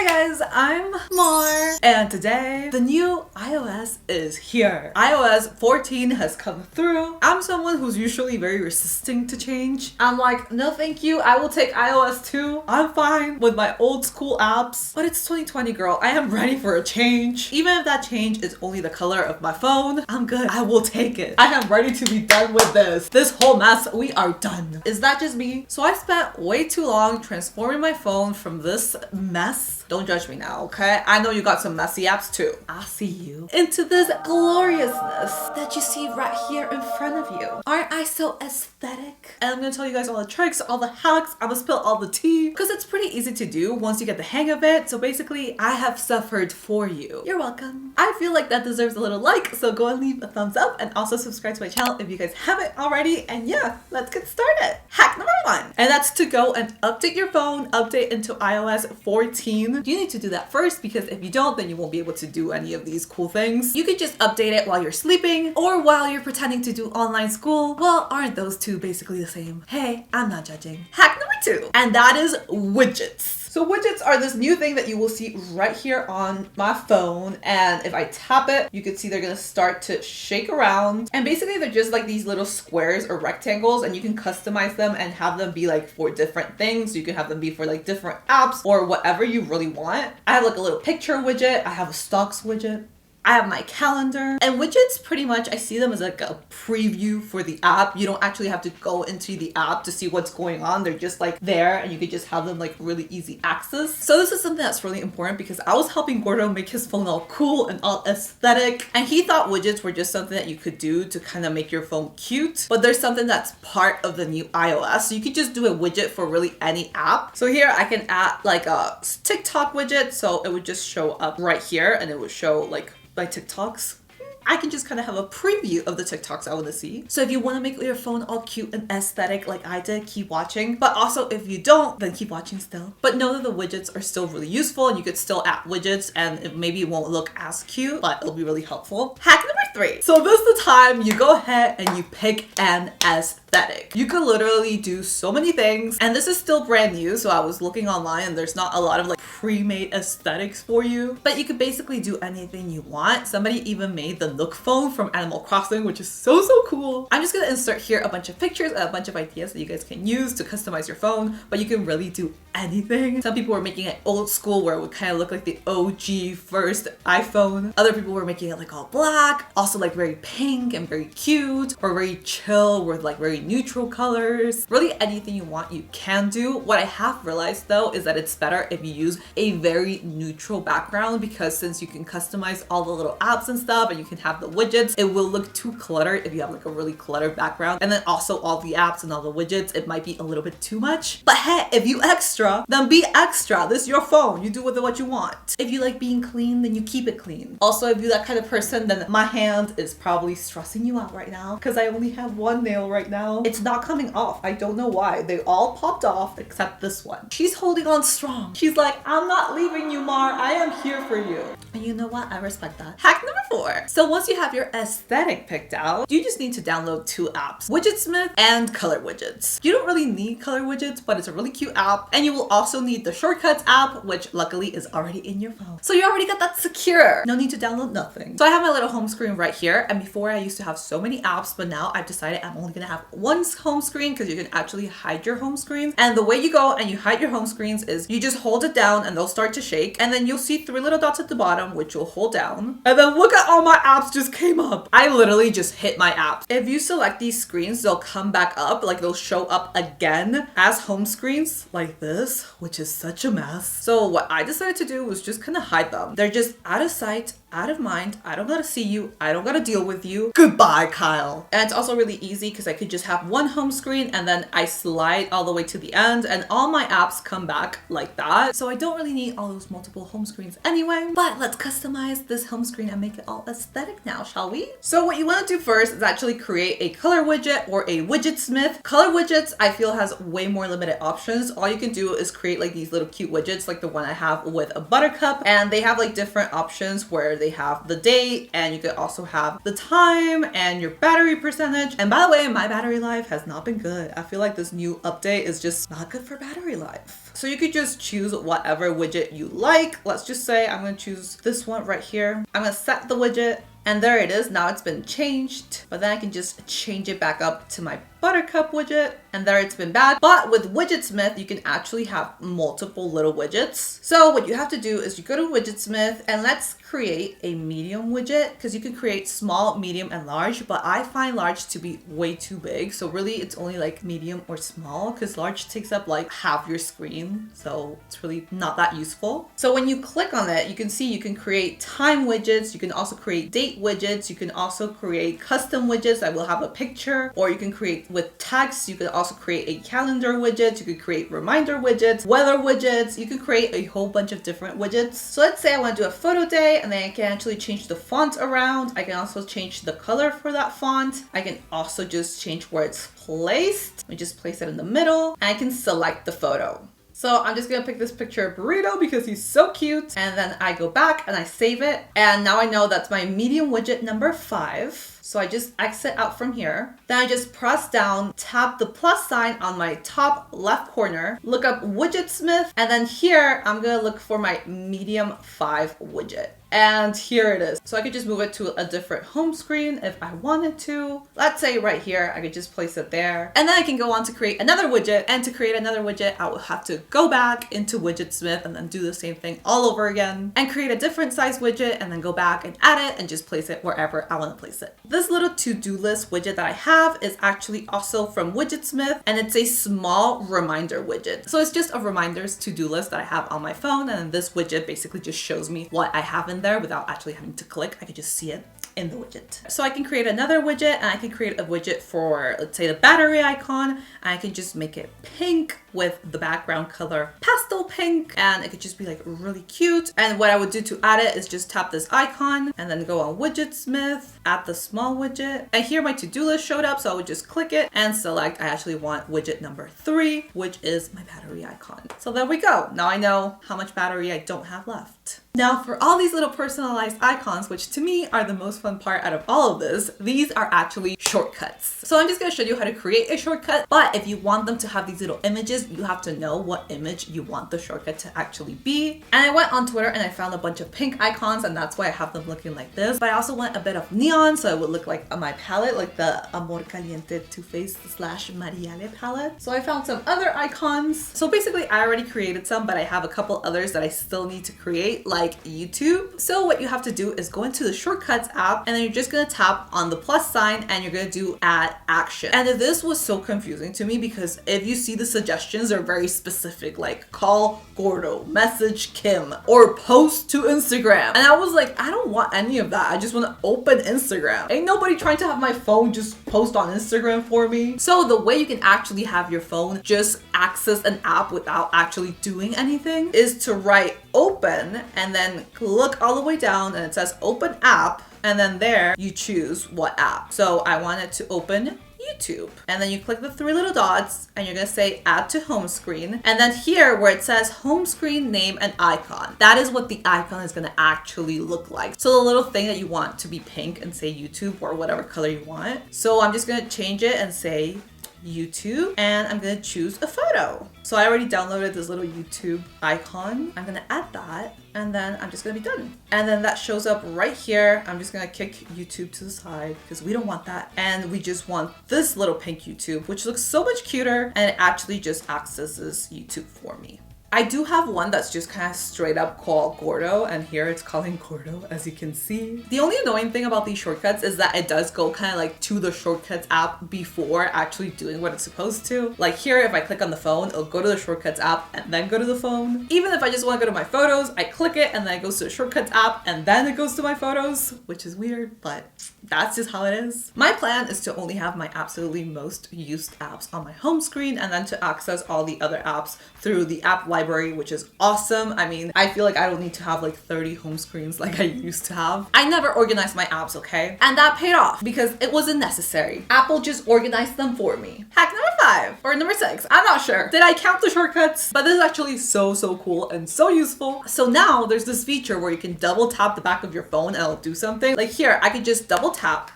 Hi guys, I'm Mar, and today the new iOS is here. iOS 14 has come through. I'm someone who's usually very resisting to change. I'm like, no thank you, I will take iOS 2. I'm fine with my old school apps, but it's 2020 girl, I am ready for a change. Even if that change is only the color of my phone, I'm good, I will take it. I am ready to be done with this. This whole mess, we are done. Is that just me? So I spent way too long transforming my phone from this mess. Don't judge me now, okay? I know you got some messy apps too. I see you. Into this gloriousness that you see right here in front of you. Aren't I so aesthetic? And I'm gonna tell you guys all the tricks, all the hacks. I'm gonna spill all the tea because it's pretty easy to do once you get the hang of it. So basically, I have suffered for you. You're welcome. I feel like that deserves a little like, so go and leave a thumbs up and also subscribe to my channel if you guys haven't already. And yeah, let's get started. Hack number 1. And that's to go and update your phone, update into iOS 14. You need to do that first because if you don't, then you won't be able to do any of these cool things. You could just update it while you're sleeping or while you're pretending to do online school. Well, aren't those two basically the same? Hey, I'm not judging. Hack number 2, and that is widgets. So widgets are this new thing that you will see right here on my phone, and if I tap it, you can see they're gonna start to shake around. And basically they're just like these little squares or rectangles, and you can customize them and have them be like for different things. You can have them be for like different apps or whatever you really want. I have like a little picture widget, I have a stocks widget, I have my calendar, and widgets pretty much I see them as like a preview for the app. You don't actually have to go into the app to see what's going on. They're just like there and you could just have them like really easy access. So this is something that's really important because I was helping Gordo make his phone all cool and all aesthetic, and he thought widgets were just something that you could do to kind of make your phone cute, but there's something that's part of the new iOS. So you could just do a widget for really any app. So here I can add like a TikTok widget, so it would just show up right here and it would show like my TikToks. I can just kind of have a preview of the TikToks I want to see. So if you want to make your phone all cute and aesthetic like I did, keep watching. But also if you don't, then keep watching still. But know that the widgets are still really useful and you could still add widgets and it maybe won't look as cute, but it'll be really helpful. Hack number 3. So this is the time you go ahead and you pick an aesthetic. You could literally do so many things, and this is still brand new, so I was looking online and there's not a lot of like pre-made aesthetics for you, but you could basically do anything you want. Somebody even made the Nook phone from Animal Crossing, which is so cool. I'm just gonna insert here a bunch of pictures and a bunch of ideas that you guys can use to customize your phone, but you can really do anything. Some people were making it old school where it would kind of look like the OG first iPhone. Other people were making it like all black, also like very pink and very cute, or very chill with like very neutral colors. Really anything you want you can do. What I have realized though is that it's better if you use a very neutral background, because since you can customize all the little apps and stuff and you can have the widgets, it will look too cluttered if you have like a really cluttered background. And then also all the apps and all the widgets, it might be a little bit too much. But hey, if you extra, then be extra. This is your phone. You do with it what you want. If you like being clean, then you keep it clean. Also, if you're that kind of person, then my hand is probably stressing you out right now because I only have one nail right now. It's not coming off. I don't know why. They all popped off except this one. She's holding on strong. She's like, I'm not leaving you, Mar. I am here for you. And you know what? I respect that. Hack number 4. So once you have your aesthetic picked out, you just need to download 2 apps, Widgetsmith and Color Widgets. You don't really need Color Widgets, but it's a really cute app. And you will also need the Shortcuts app, which luckily is already in your phone. So you already got that secure. No need to download nothing. So I have my little home screen right here. And before I used to have so many apps, but now I've decided I'm only gonna have one home screen because you can actually hide your home screens. And the way you go and you hide your home screens is you just hold it down and they'll start to shake. And then you'll see 3 little dots at the bottom, which you'll hold down. And then look at all my apps just came up. I literally just hit my apps. If you select these screens, they'll come back up, like they'll show up again as home screens like this, which is such a mess. So what I decided to do was just kind of hide them. They're just out of sight, out of mind. I don't gotta see you. I don't gotta deal with you. Goodbye, Kyle. And it's also really easy because I could just have one home screen and then I slide all the way to the end and all my apps come back like that. So I don't really need all those multiple home screens anyway, but let's customize this home screen and make it all aesthetic now, shall we? So what you want to do first is actually create a color widget or a widgetsmith. Color widgets I feel has way more limited options. All you can do is create like these little cute widgets like the one I have with a buttercup, and they have like different options where they have the date and you could also have the time and your battery percentage. And by the way, my battery battery life has not been good. I feel like this new update is just not good for battery life. So you could just choose whatever widget you like. Let's just say I'm gonna choose this one right here. I'm gonna set the widget. And there it is. Now it's been changed, but then I can just change it back up to my buttercup widget, and there it's been bad. But with Widgetsmith, you can actually have multiple little widgets. So what you have to do is you go to Widgetsmith and let's create a medium widget, because you can create small, medium, and large, but I find large to be way too big. So really it's only like medium or small, because large takes up like half your screen. So it's really not that useful. So when you click on it, you can see you can create time widgets. You can also create date widgets. You can also create custom widgets that will have a picture, or you can create with text. You can also create a calendar widget. You could create reminder widgets, weather widgets. You can create a whole bunch of different widgets. So let's say I want to do a photo day, and then I can actually change the font around. I can also change the color for that font. I can also just change where it's placed. We just place it in the middle, and I can select the photo. So I'm just gonna pick this picture of Burrito because he's so cute. And then I go back and I save it. And now I know that's my medium widget number 5. So I just exit out from here. Then I just press down, tap the plus sign on my top left corner, look up Widgetsmith, and then here I'm gonna look for my medium 5 widget. And here it is. So I could just move it to a different home screen if I wanted to. Let's say right here, I could just place it there. And then I can go on to create another widget. And to create another widget, I will have to go back into Widgetsmith and then do the same thing all over again and create a different size widget and then go back and add it and just place it wherever I want to place it. This little to-do list widget that I have is actually also from Widgetsmith, and it's a small reminder widget. So it's just a reminders to-do list that I have on my phone, and this widget basically just shows me what I have in there without actually having to click. I can just see it in the widget. So I can create another widget, and I can create a widget for, let's say, the battery icon. And I can just make it pink with the background color pastel pink, and it could just be like really cute. And what I would do to add it is just tap this icon and then go on Widgetsmith, add the small widget. And here my to-do list showed up, so I would just click it and select I actually want widget number 3, which is my battery icon. So there we go. Now I know how much battery I don't have left. Now for all these little personalized icons, which to me are the most fun part out of all of this, these are actually shortcuts. So I'm just gonna show you how to create a shortcut, but if you want them to have these little images, you have to know what image you want the shortcut to actually be. And I went on Twitter and I found a bunch of pink icons, and that's why I have them looking like this. But I also went a bit of neon, so it would look like on my palette, like the Amor Caliente Too Faced / Mariale palette. So I found some other icons. So basically I already created some, but I have a couple others that I still need to create, like YouTube. So what you have to do is go into the shortcuts app, and then you're just gonna tap on the plus sign and you're gonna do add action. And this was so confusing to me because if you see the suggestions are very specific, like call Gordo, message Kim, or post to Instagram. And I was like, I don't want any of that. I just want to open Instagram. Ain't nobody trying to have my phone just post on Instagram for me. So the way you can actually have your phone just access an app without actually doing anything is to write open and then look all the way down and it says open app, and then there you choose what app. So I want it to open YouTube, and then you click the 3 little dots and you're gonna say add to home screen, and then here where it says home screen name and icon, that is what the icon is gonna actually look like. So the little thing that you want to be pink and say YouTube or whatever color you want. So I'm just gonna change it and say YouTube, and I'm gonna choose a photo. So I already downloaded this little YouTube icon. I'm gonna add that, and then I'm just gonna be done. And then that shows up right here. I'm just gonna kick YouTube to the side because we don't want that. And we just want this little pink YouTube, which looks so much cuter, and it actually just accesses YouTube for me. I do have one that's just kind of straight up called Gordo, and here it's calling Gordo, as you can see. The only annoying thing about these shortcuts is that it does go kind of like to the shortcuts app before actually doing what it's supposed to. Like here, if I click on the phone, it'll go to the shortcuts app and then go to the phone. Even if I just want to go to my photos, I click it and then it goes to the shortcuts app and then it goes to my photos, which is weird, but that's just how it is. My plan is to only have my absolutely most used apps on my home screen, and then to access all the other apps through the app library, which is awesome. I mean, I feel like I don't need to have like 30 home screens like I used to have. I never organized my apps, okay? And that paid off because it wasn't necessary. Apple just organized them for me. Hack number 5 or number 6, I'm not sure. Did I count the shortcuts? But this is actually so cool and so useful. So now there's this feature where you can double tap the back of your phone and it'll do something. Like here, I could just double tap.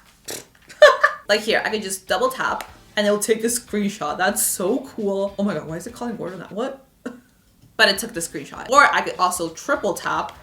Like here, I could just double tap and it'll take a screenshot. That's so cool. Oh my god, why is it calling word on that? What? But it took the screenshot. Or I could also triple tap.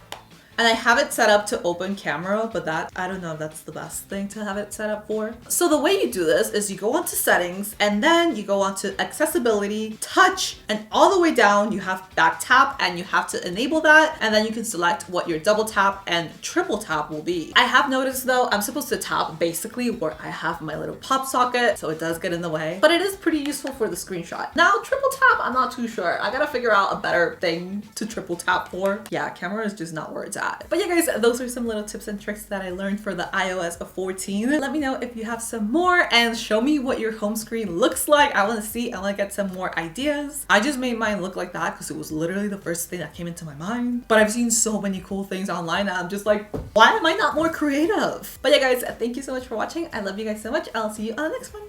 And I have it set up to open camera, but that, I don't know if that's the best thing to have it set up for. So the way you do this is you go onto settings and then you go onto accessibility, touch, and all the way down you have back tap and you have to enable that. And then you can select what your double tap and triple tap will be. I have noticed though, I'm supposed to tap basically where I have my little pop socket, so it does get in the way, but it is pretty useful for the screenshot. Now triple tap, I'm not too sure. I gotta figure out a better thing to triple tap for. Yeah, camera is just not where it's at. But yeah guys, those are some little tips and tricks that I learned for the iOS 14. Let me know if you have some more and show me what your home screen looks like. I want to see, I want to get some more ideas. I just made mine look like that because it was literally the first thing that came into my mind. But I've seen so many cool things online and I'm just like, why am I not more creative? But yeah guys, thank you so much for watching. I love you guys so much. I'll see you on the next one.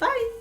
Bye!